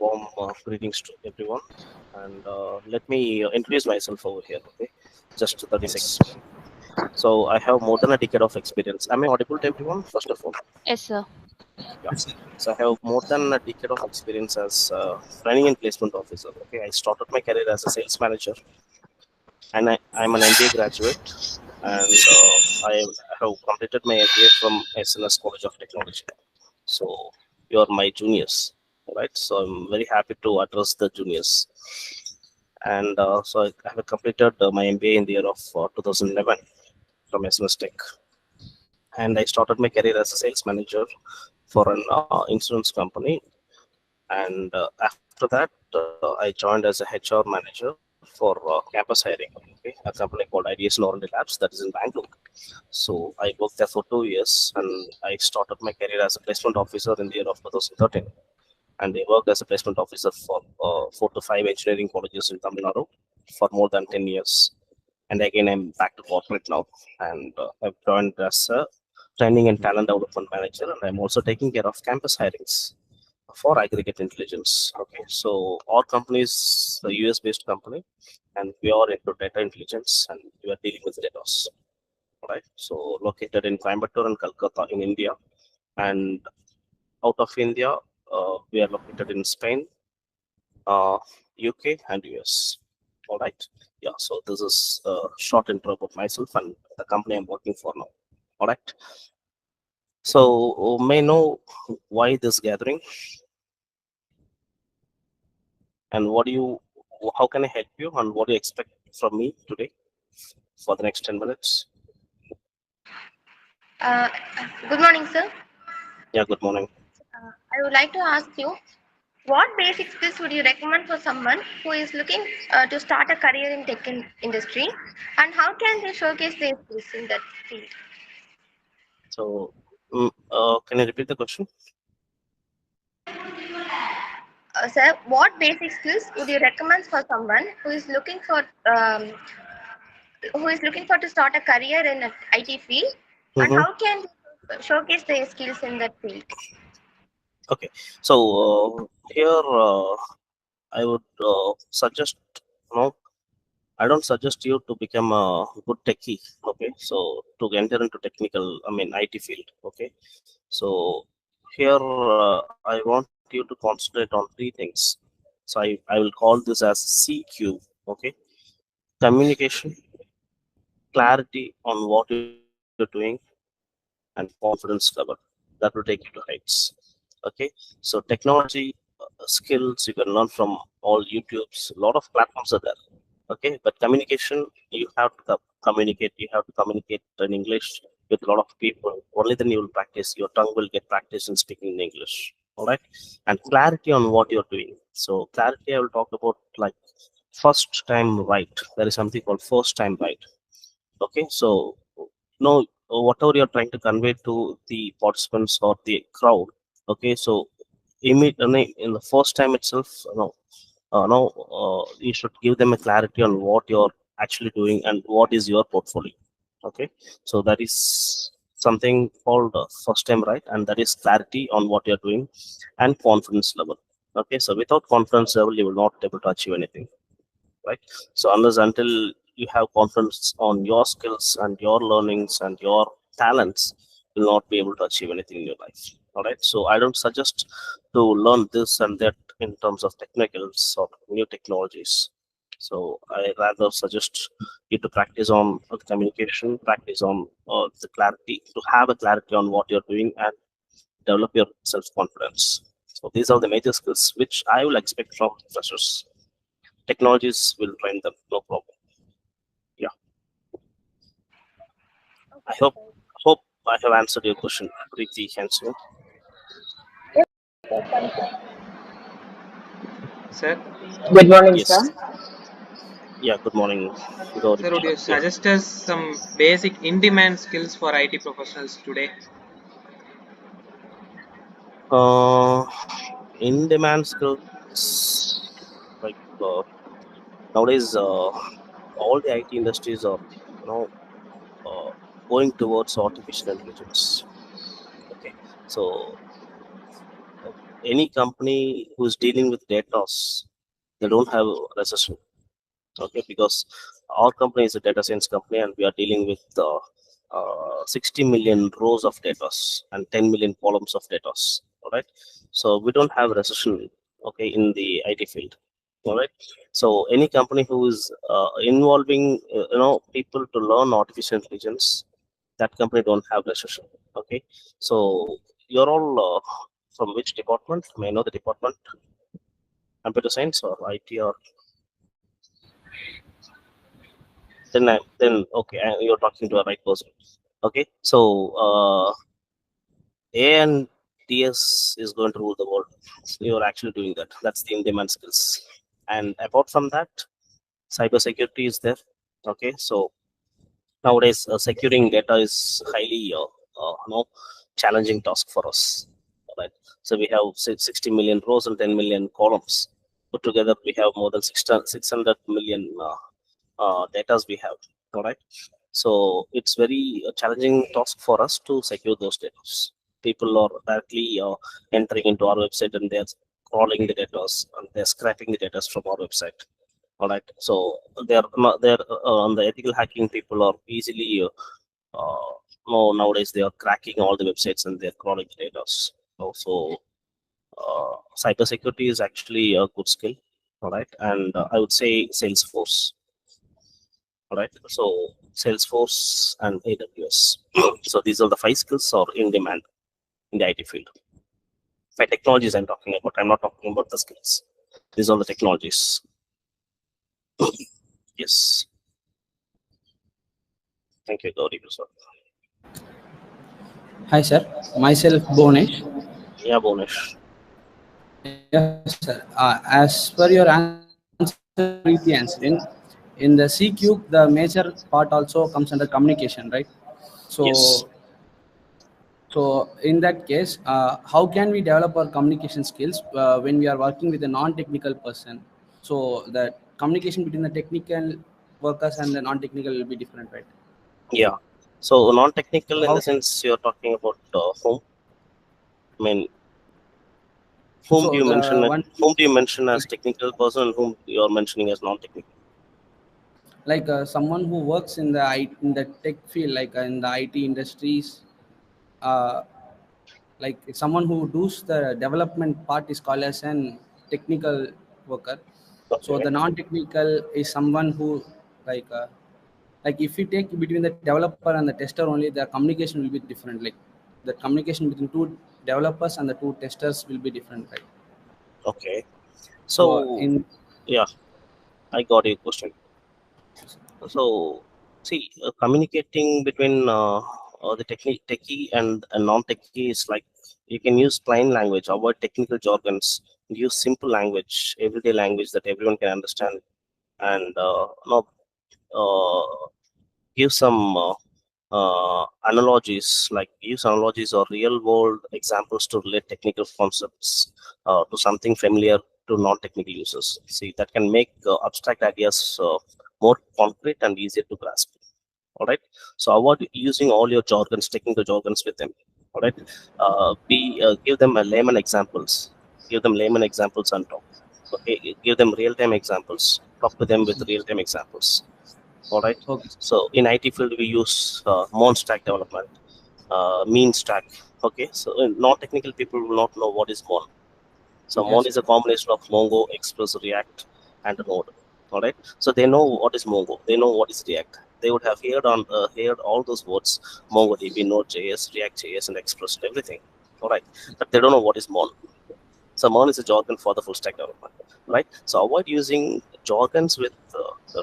warm greetings to everyone, and let me introduce myself over here. Okay, just 30 seconds. So I have more than a decade of experience. Am I audible to everyone? First of all, Yes, sir. yeah. So I have more than a decade of experience as training and placement officer. Okay, I started my career as a sales manager, and I'm an MBA graduate, and I have completed my MBA from SNS College of Technology. So you are my juniors, right? So I'm very happy to address the juniors. And so I have completed my MBA in the year of 2011 from SMS Tech, and I started my career as a sales manager for an insurance company. And after that, I joined as a HR manager for campus hiring. Okay, a company called Ideation R&D Labs that is in Bangalore. So I worked there for 2 years, and I started my career as a placement officer in the year of 2013. And I worked as a placement officer for 4 to 5 engineering colleges in Tamil Nadu for more than 10 years. And again, I'm back to corporate now, and I've joined as a training and talent development manager, and I'm also taking care of campus hirings for aggregate intelligence. Okay, so our company is a US-based company, and we are into data intelligence, and we are dealing with data. Right, so located in Coimbatore and Calcutta in India, and out of India, we are located in Spain, UK, and US. All right. Yeah. So this is a short intro about myself and the company I'm working for now. All right. So may I know why this gathering and what do you, how can I help you and what do you expect from me today for the next 10 minutes? Uh, Good morning, sir. Yeah. Good morning. I would like to ask you, what basic skills would you recommend for someone who is looking to start a career in industry, and how can they showcase their skills in that field? So can you repeat the question? Sir, what basic skills would you recommend for someone who is looking for to start a career in a IT field, and Mm-hmm. how can they showcase their skills in that field? Okay. So here I would suggest, no, I don't suggest you to become a good techie. Okay, so to enter into technical, I mean IT field. Okay, so here I want you to concentrate on three things. So I will call this as CQ. Okay, communication, clarity on what you're doing, and confidence level that will take you to heights. Okay, so technology skills you can learn from all YouTubes. A lot of platforms are there. Okay, but communication, you have to communicate, you have to communicate in English with a lot of people. Only then you will practice, your tongue will get practice in speaking in English. All right, and clarity on what you're doing. So clarity, I will talk about like first time right. There is something called first time right. Okay, so no, whatever you're trying to convey to the participants or the crowd. Okay, so immediately in the first time itself, no, now you should give them a clarity on what you're actually doing and what is your portfolio. Okay, so that is something called first time right, and that is clarity on what you're doing and confidence level. Okay, so without confidence level you will not able to achieve anything, right? So unless until you have confidence on your skills and your learnings and your talents, you'll not be able to achieve anything in your life. All right, so I don't suggest to learn this and that in terms of technicals or new technologies. So I rather suggest you to practice on communication, practice on the clarity, to have a clarity on what you're doing and develop your self confidence. So these are the major skills which I will expect from freshers. Technologies will train them, no problem. Yeah, I hope I have answered your question, Preeti Hansu. Sir, Good morning, Yes. sir. Yeah, good morning, Gauri. sir, would you Yeah. suggest us some basic in-demand skills for IT professionals today? In demand skills, like nowadays, all the IT industries are, you know, uh, going towards artificial intelligence. Okay, so any company who is dealing with data, they don't have recession. Okay, because our company is a data science company and we are dealing with 60 million rows of data and 10 million columns of data. All right, so we don't have recession, okay, in the IT field. All right, so any company who is involving people to learn artificial intelligence, that company don't have recession. Okay, so you're all from which department? May I know the department? Computer science or IT or then okay, you're talking to a right person. Okay, so A and TS is going to rule the world. You're actually doing that. That's the in-demand skills. And apart from that, cybersecurity is there. Okay, so nowadays securing data is highly challenging task for us. Right. So we have 60 million rows and 10 million columns. Put together, we have more than 600 million data we have. All right, so it's very challenging task for us to secure those data. People are directly entering into our website and they're crawling the data and they're scraping the data from our website. All right, so they're on the ethical hacking. People are easily no, nowadays they are cracking all the websites and they're crawling the data. So cybersecurity is actually a good skill. All right, and I would say Salesforce. All right, so Salesforce and AWS. So these are the 5 skills are in demand in the IT field. 5 technologies I'm talking about. I'm not talking about the skills. These are the technologies. Yes. Thank you, Gauriprasath. Hi, sir. Myself, Buvanesh. Yeah, Buvanesh. Yes, sir. As per your answer, briefly answering, in the CQ, the major part also comes under communication, right? Yes. So, so in that case, how can we develop our communication skills when we are working with a non-technical person? So the communication between the technical workers and the non-technical will be different, right? Yeah. So non-technical So in the how? sense you're talking about whom? I mean, whom do So you mention? the one Whom do you mention as technical person? And whom you're mentioning as non-technical? like someone who works in the in the tech field, like in the IT industries, uh, like someone who does the development part is called as an technical worker. So Okay. the non-technical is someone who like like if you take between the developer and the tester only, the communication will be different. Like the communication between two developers and the two testers will be different, right? Okay. So So in yeah, I got your question. So see, communicating between the techie and a non-techie is like you can use plain language, avoid technical jargons, use simple language, everyday language that everyone can understand, and give some analogies, like use analogies or real world examples to relate technical concepts to something familiar to non-technical users. See, that can make abstract ideas more concrete and easier to grasp. All right, so avoid using all your jargons, technical jargons with them. All right, be give them a layman examples, give them layman examples and talk. Okay, give them real-time examples, talk to them with real-time examples. All right, okay, so in IT field we use mon stack development, mean stack. Okay, so non-technical people will not know what is mon. So mon yes, is a combination of Mongo, Express, React, and Node. All right. So they know what is Mongo. They know what is React. They would have heard all those words: MongoDB, Node.js, React.js, and Express, and everything. All right. But they don't know what is mon. So mon is a jargon for the full stack development. Right. So avoid using jargons with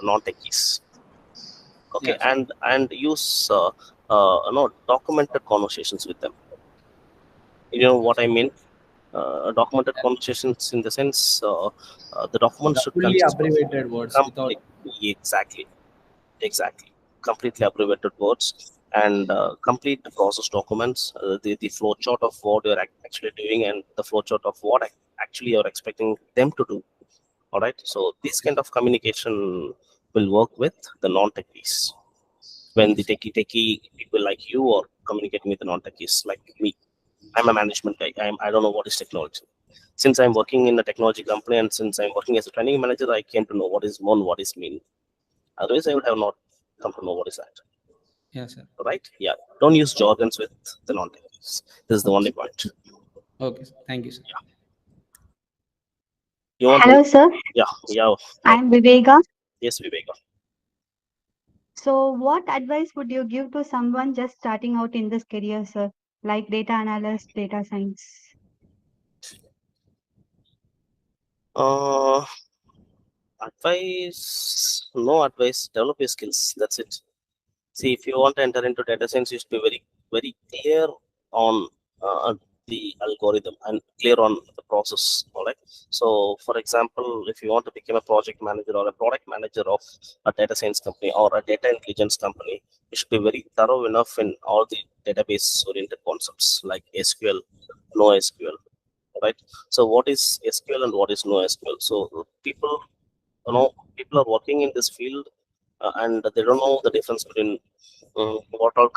non-techies. Okay, yes, and use documented conversations with them. You know what I mean? Documented conversations in the sense the document the should fully consist of abbreviated words without. complete, exactly completely abbreviated words and complete process documents, the flow chart of what you're actually doing and the flow chart of what actually you're expecting them to do. All right, so this kind of communication will work with the non-techies. When the Yes, techie people like you are communicating with the non-techies like me, I'm a management guy. I don't know what is technology. Since I'm working in a technology company and since I'm working as a training manager, I came to know what is known, what is mean. Otherwise, I would have not come to know what is that. Yes, sir. Right? Yeah. Don't use jargons with the non-techniques. This is the only point. Okay, sir. Thank you, sir. You want to? Hello, sir. Yeah. Yeah. I'm Vivega. Yes, Vivega. So, what advice would you give to someone just starting out in this career, sir? Like data analyst, data science? Uh, Advice, no advice. Develop your skills. That's it. See, if you want to enter into data science, you should be very clear on the algorithm and clear on the process. All right. So, for example, if you want to become a project manager or a product manager of a data science company or a data intelligence company, you should be very thorough enough in all the database-oriented concepts like SQL, NoSQL. Right. So, what is SQL and what is NoSQL? So, people are working in this field and they don't know the difference between what all